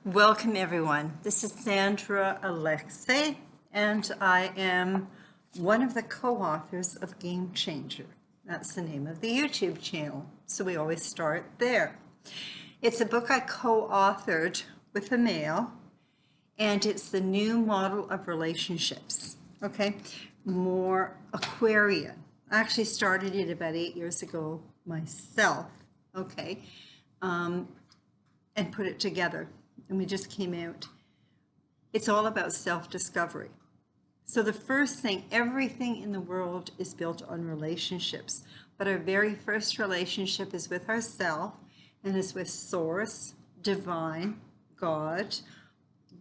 Welcome everyone. This is Sandra Alexei, and I am one of the co-authors of Game Changer. That's the name of the YouTube channel, so we always start there. It's a book I co-authored with a male, and it's the new model of relationships, okay? More Aquarian. I actually started it about 8 years ago myself, okay, and put it together. And we just came out. It's all about self-discovery. So the first thing, everything in the world is built on relationships. But our very first relationship is with ourselves and is with Source, Divine, God,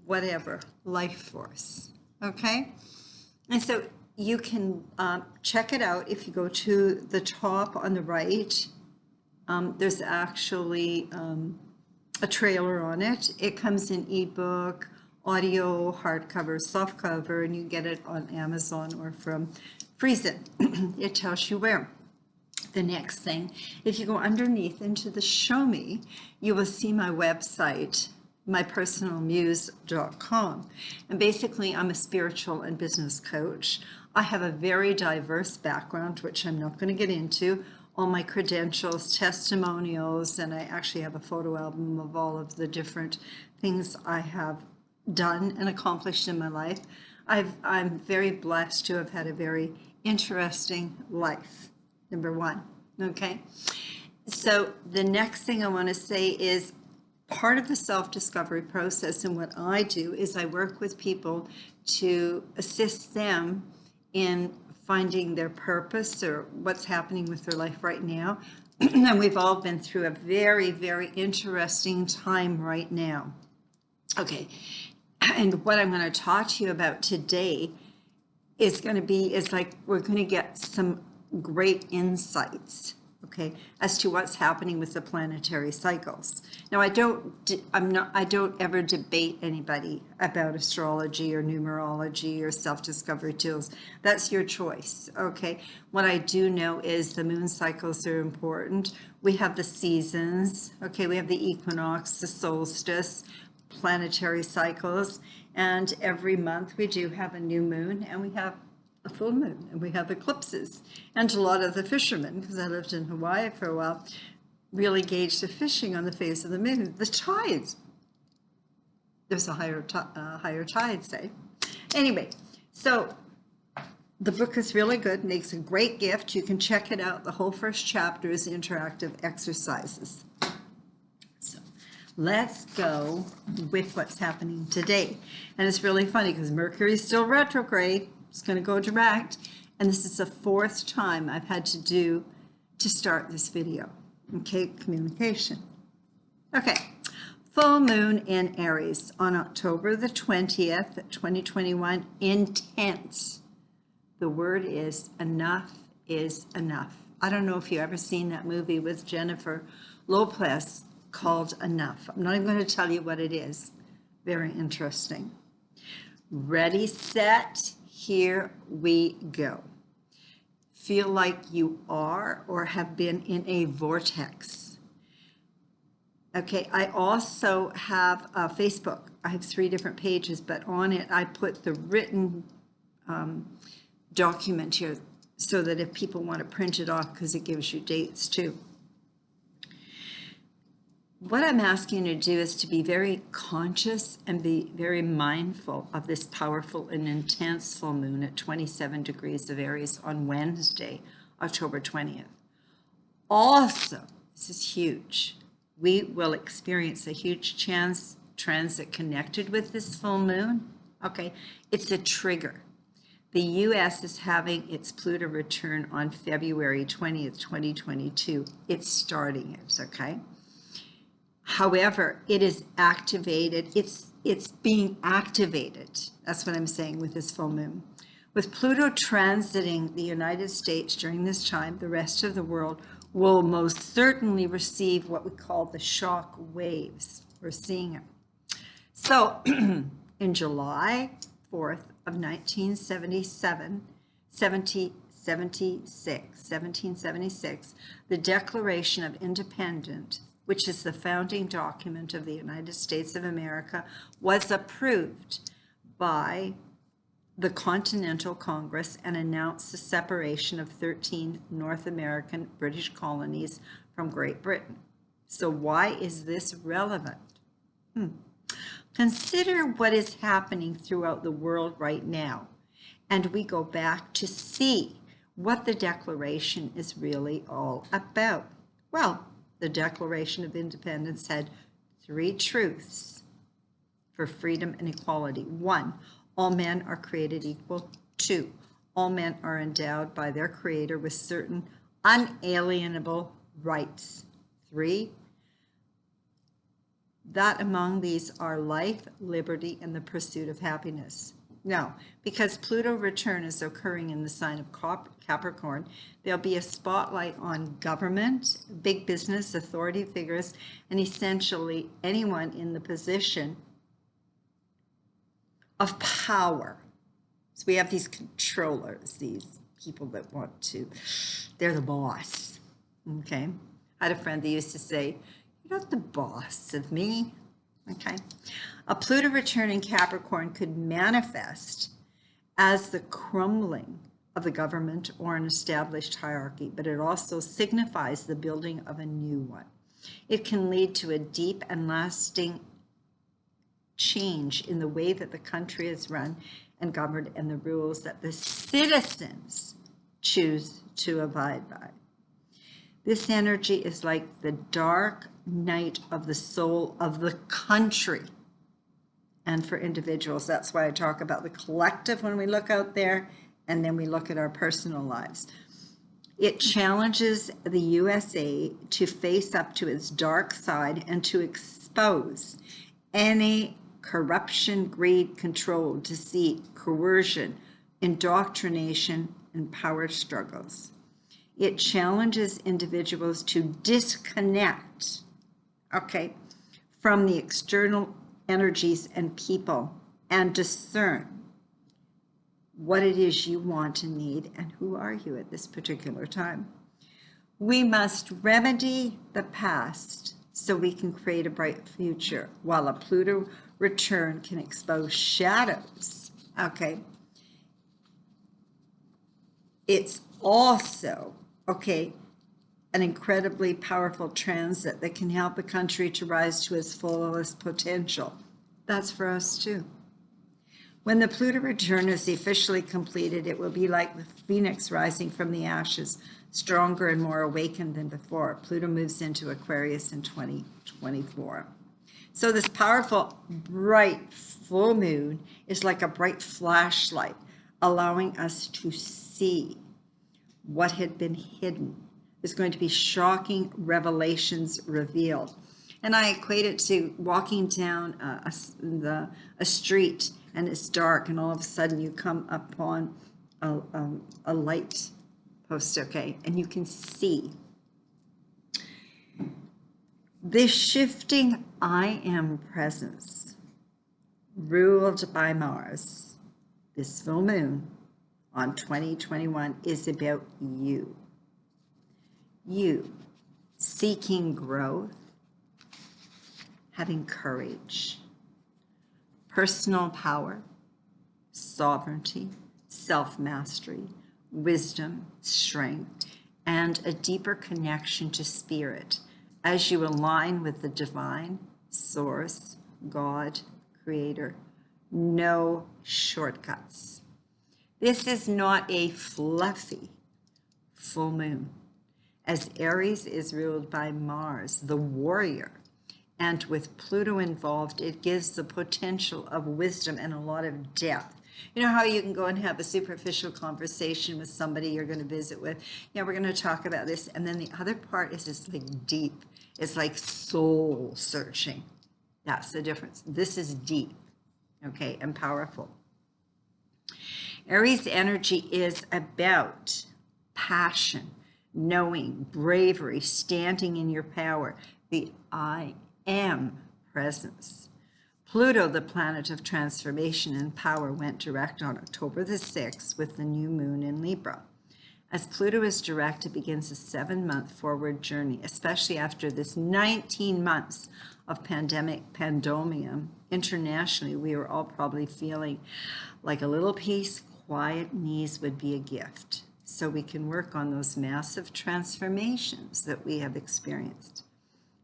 whatever, life force. Okay? And so you can check it out if you go to the top on the right. There's actually a trailer on it. It comes in ebook, audio, hardcover, softcover, and you get it on Amazon or from Friesen. It tells you where. The next thing, if you go underneath into the show me, you will see my website, mypersonalmuse.com. And basically, I'm a spiritual and business coach. I have a very diverse background, which I'm not going to get into. All my credentials, testimonials, and I actually have a photo album of all of the different things I have done and accomplished in my life. I'm very blessed to have had a very interesting life, number one, okay? So the next thing I want to say is part of the self-discovery process, and what I do is I work with people to assist them in finding their purpose or what's happening with their life right now. And we've all been through a very, very interesting time right now. Okay, and what I'm going to talk to you about today is like we're going to get some great insights, okay, as to what's happening with the planetary cycles. Now, I don't ever debate anybody about astrology or numerology or self-discovery tools. That's your choice, okay? What I do know is the moon cycles are important. We have the seasons, okay? We have the equinox, the solstice, planetary cycles, and every month we do have a new moon, and we have a full moon, and we have eclipses. And a lot of the fishermen, because I lived in Hawaii for a while, really gauge the fishing on the phase of the moon. The tides, there's a higher tide, say. Anyway, so the book is really good, makes a great gift. You can check it out. The whole first chapter is interactive exercises. So let's go with what's happening today. And it's really funny because Mercury is still retrograde. It's going to go direct. And this is the fourth time I've had to start this video. Okay, communication. Okay, full moon in Aries on October the 20th, 2021, intense. The word is enough is enough. I don't know if you've ever seen that movie with Jennifer Lopez called Enough. I'm not even going to tell you what it is. Very interesting. Ready, set, here we go. Feel like you are or have been in a vortex. Okay, I also have Facebook. I have 3 different pages, but on it I put the written document here so that if people want to print it off, because it gives you dates too. What I'm asking you to do is to be very conscious and be very mindful of this powerful and intense full moon at 27 degrees of Aries on Wednesday, October 20th. Also, this is huge, we will experience a huge transit connected with this full moon. Okay, it's a trigger. The U.S. is having its Pluto return on February 20th, 2022. It's starting it, okay? However, it is activated. It's being activated. That's what I'm saying with this full moon. With Pluto transiting the United States during this time, the rest of the world will most certainly receive what we call the shock waves. We're seeing it. So in July 4th of 1776, the Declaration of Independence which is the founding document of the United States of America, was approved by the Continental Congress and announced the separation of 13 North American British colonies from Great Britain. So why is this relevant? Consider what is happening throughout the world right now, and we go back to see what the Declaration is really all about. Well, the Declaration of Independence had 3 truths for freedom and equality. 1, all men are created equal. 2, all men are endowed by their Creator with certain unalienable rights. 3, that among these are life, liberty, and the pursuit of happiness. Now, because Pluto return is occurring in the sign of Capricorn, there'll be a spotlight on government, big business, authority figures, and essentially anyone in the position of power. So we have these controllers, these people that want to, they're the boss, okay? I had a friend that used to say, "You're not the boss of me." Okay. A Pluto return in Capricorn could manifest as the crumbling of the government or an established hierarchy, but it also signifies the building of a new one. It can lead to a deep and lasting change in the way that the country is run and governed and the rules that the citizens choose to abide by. This energy is like the dark night of the soul of the country. And for individuals, that's why I talk about the collective when we look out there, and then we look at our personal lives. It challenges the USA to face up to its dark side and to expose any corruption, greed, control, deceit, coercion, indoctrination, and power struggles. It challenges individuals to disconnect, from the external energies and people and discern what it is you want and need and who are you at this particular time. We must remedy the past so we can create a bright future, while a Pluto return can expose shadows, It's also, an incredibly powerful transit that can help the country to rise to its fullest potential. That's for us too. When the Pluto return is officially completed, it will be like the phoenix rising from the ashes, stronger and more awakened than before. Pluto moves into Aquarius in 2024. So this powerful, bright full moon is like a bright flashlight, allowing us to see what had been hidden. There's going to be shocking revelations revealed. And I equate it to walking down a street and it's dark, and all of a sudden you come upon a light post, and you can see this shifting I am presence ruled by Mars. This full moon on 2021 is about you. You seeking growth, having courage, personal power, sovereignty, self-mastery, wisdom, strength, and a deeper connection to spirit as you align with the divine, source, God, creator. No shortcuts. This is not a fluffy full moon, as Aries is ruled by Mars, the warrior. And with Pluto involved, it gives the potential of wisdom and a lot of depth. You know how you can go and have a superficial conversation with somebody you're going to visit with? We're going to talk about this. And then the other part is this like deep. It's like soul searching. That's the difference. This is deep, and powerful. Aries energy is about passion, knowing, bravery, standing in your power, the I am presence. Pluto, the planet of transformation and power, went direct on October the 6th with the new moon in Libra. As Pluto is direct, it begins a 7-month forward journey, especially after this 19 months of pandemonium. Internationally, we are all probably feeling like a little peace, quiet ease would be a gift. So we can work on those massive transformations that we have experienced.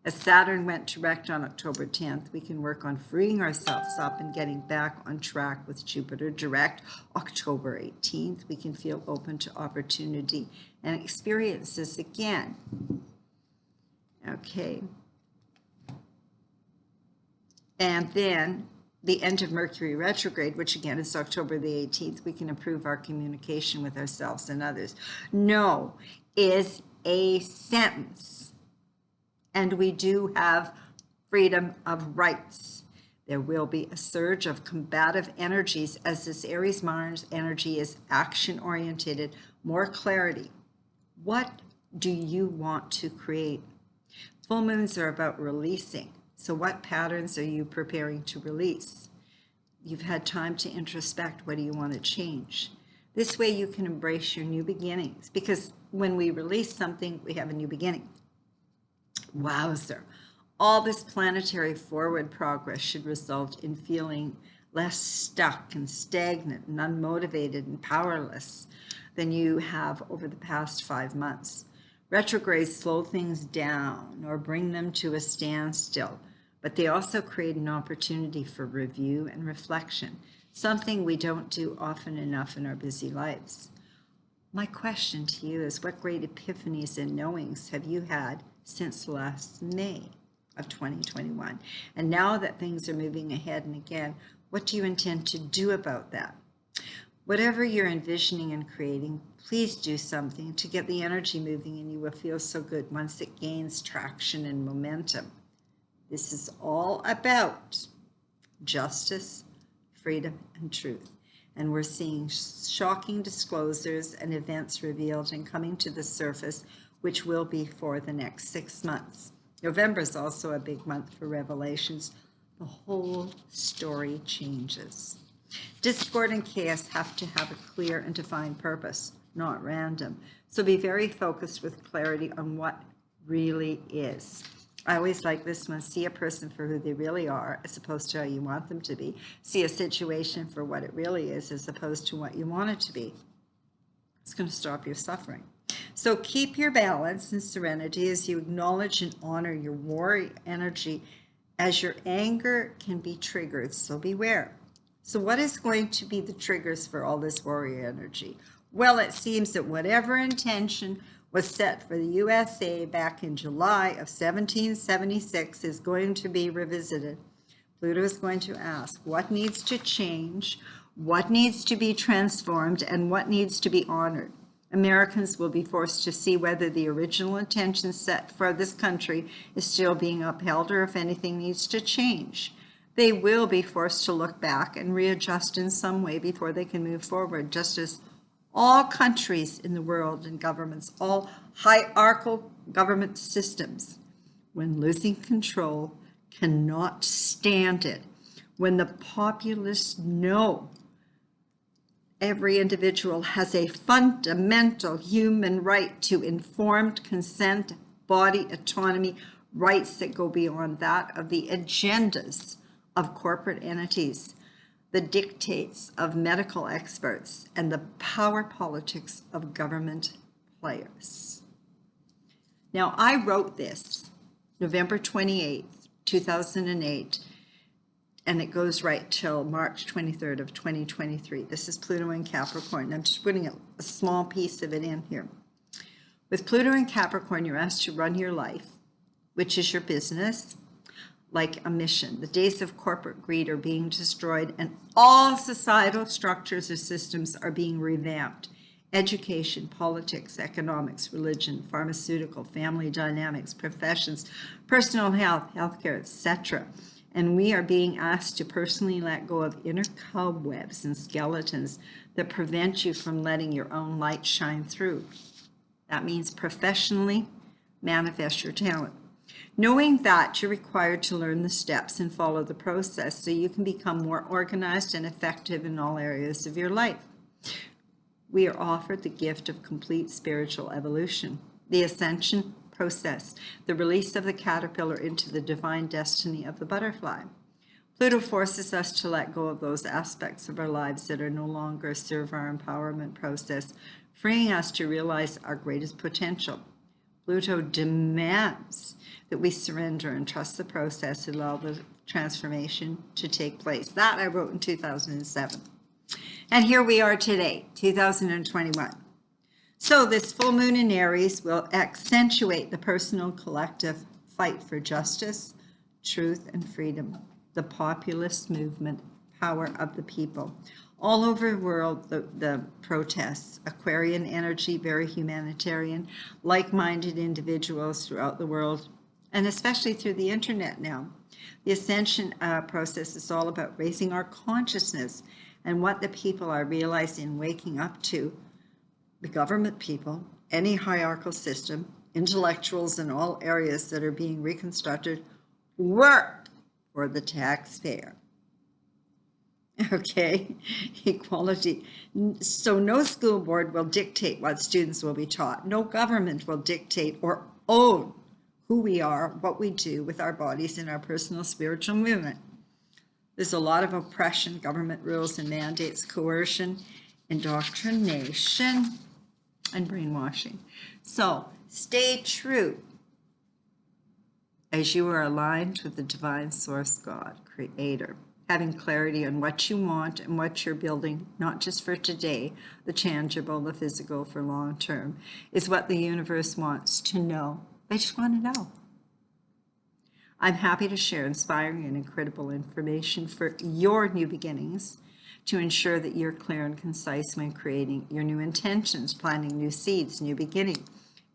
As Saturn went direct on October 10th, we can work on freeing ourselves up and getting back on track with Jupiter direct. October 18th, we can feel open to opportunity and experiences again. Okay. And then the end of Mercury retrograde, which again is October the 18th, we can improve our communication with ourselves and others. No is a sentence. And we do have freedom of rights. There will be a surge of combative energies as this Aries Mars energy is action-oriented, more clarity. What do you want to create? Full moons are about releasing. So what patterns are you preparing to release? You've had time to introspect. What do you want to change? This way you can embrace your new beginnings, because when we release something, we have a new beginning. Wowzer. All this planetary forward progress should result in feeling less stuck and stagnant and unmotivated and powerless than you have over the past 5 months. Retrogrades slow things down or bring them to a standstill, but they also create an opportunity for review and reflection, something we don't do often enough in our busy lives. My question to you is, what great epiphanies and knowings have you had since last May of 2021? And now that things are moving ahead and again, what do you intend to do about that? Whatever you're envisioning and creating, please do something to get the energy moving, and you will feel so good once it gains traction and momentum. This is all about justice, freedom, and truth. And we're seeing shocking disclosures and events revealed and coming to the surface, which will be for the next 6 months. November is also a big month for revelations. The whole story changes. Discord and chaos have to have a clear and defined purpose, not random. So be very focused with clarity on what really is. I always like this one. See a person for who they really are, as opposed to how you want them to be. See a situation for what it really is, as opposed to what you want it to be. It's going to stop your suffering. So keep your balance and serenity as you acknowledge and honor your warrior energy, as your anger can be triggered, so beware. So what is going to be the triggers for all this warrior energy? Well, it seems that whatever intention was set for the USA back in July of 1776 is going to be revisited. Pluto is going to ask what needs to change, what needs to be transformed, and what needs to be honored. Americans will be forced to see whether the original intention set for this country is still being upheld or if anything needs to change. They will be forced to look back and readjust in some way before they can move forward, just as all countries in the world and governments, all hierarchical government systems, when losing control, cannot stand it. When the populace know every individual has a fundamental human right to informed consent, body autonomy, rights that go beyond that of the agendas of corporate entities, the dictates of medical experts, and the power politics of government players. Now, I wrote this November 28th, 2008, and it goes right till March 23rd of 2023. This is Pluto in Capricorn. I'm just putting a small piece of it in here. With Pluto in Capricorn, you're asked to run your life, which is your business, like a mission. The days of corporate greed are being destroyed, and all societal structures or systems are being revamped. Education, politics, economics, religion, pharmaceutical, family dynamics, professions, personal health, healthcare, etc. And we are being asked to personally let go of inner cobwebs and skeletons that prevent you from letting your own light shine through. That means professionally manifest your talent. Knowing that you're required to learn the steps and follow the process so you can become more organized and effective in all areas of your life. we are offered the gift of complete spiritual evolution, the ascension process, the release of the caterpillar into the divine destiny of the butterfly. Pluto forces us to let go of those aspects of our lives that are no longer serve our empowerment process, freeing us to realize our greatest potential. Pluto demands that we surrender and trust the process and allow the transformation to take place. That I wrote in 2007. And here we are today, 2021. So this full moon in Aries will accentuate the personal collective fight for justice, truth, and freedom, the populist movement, power of the people. All over the world, the protests, Aquarian energy, very humanitarian, like-minded individuals throughout the world, and especially through the internet now. The ascension process is all about raising our consciousness and what the people are realizing, waking up to. The government people, any hierarchical system, intellectuals in all areas that are being reconstructed, work for the taxpayer. Okay, equality. So no school board will dictate what students will be taught. No government will dictate or own who we are, what we do with our bodies in our personal spiritual movement. There's a lot of oppression, government rules and mandates, coercion, indoctrination, and brainwashing. So stay true as you are aligned with the divine source God, creator. Having clarity on what you want and what you're building, not just for today, the tangible, the physical, for long term, is what the universe wants to know. They just want to know. I'm happy to share inspiring and incredible information for your new beginnings to ensure that you're clear and concise when creating your new intentions, planting new seeds, new beginning,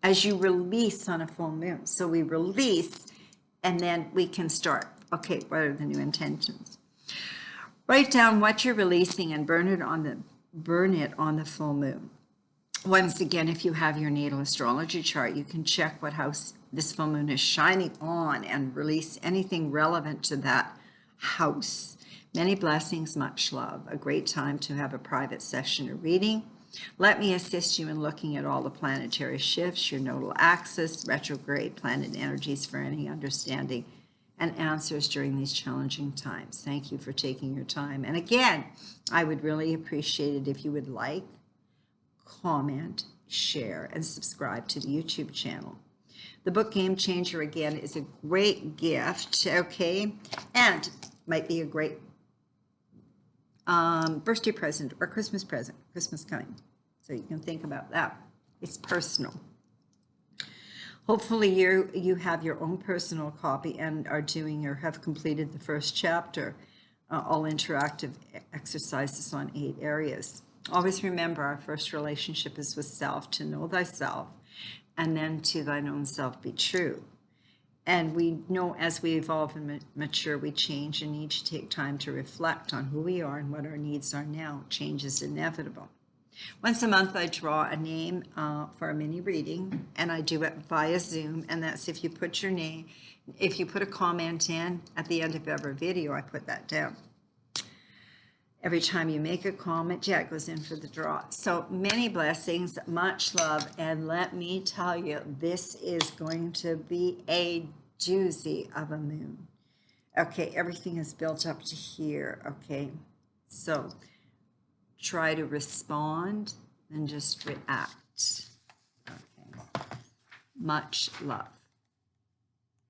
as you release on a full moon. So we release and then we can start. Okay, what are the new intentions? Write down what you're releasing and burn it on the full moon. Once again, if you have your natal astrology chart, you can check what house this full moon is shining on and release anything relevant to that house. Many blessings, much love. A great time to have a private session or reading. Let me assist you in looking at all the planetary shifts, your nodal axis, retrograde planet energies for any understanding and answers during these challenging times. Thank you for taking your time. And again, I would really appreciate it if you would like, comment, share, and subscribe to the YouTube channel. The book Game Changer, again, is a great gift, okay? And might be a great birthday present or Christmas present. Christmas coming. So you can think about that. It's personal. Hopefully you have your own personal copy and are doing or have completed the first chapter, all interactive exercises on 8 areas. Always remember our first relationship is with self, to know thyself, and then to thine own self be true. And we know as we evolve and mature, we change and need to take time to reflect on who we are and what our needs are now. Change is inevitable. Once a month, I draw a name for a mini reading, and I do it via Zoom. And that's if you put your name, if you put a comment in at the end of every video, I put that down. Every time you make a comment, yeah, it goes in for the draw. So many blessings, much love, and let me tell you, this is going to be a doozy of a moon. Okay, everything is built up to here, okay? So try to respond and just react. Okay. Much love.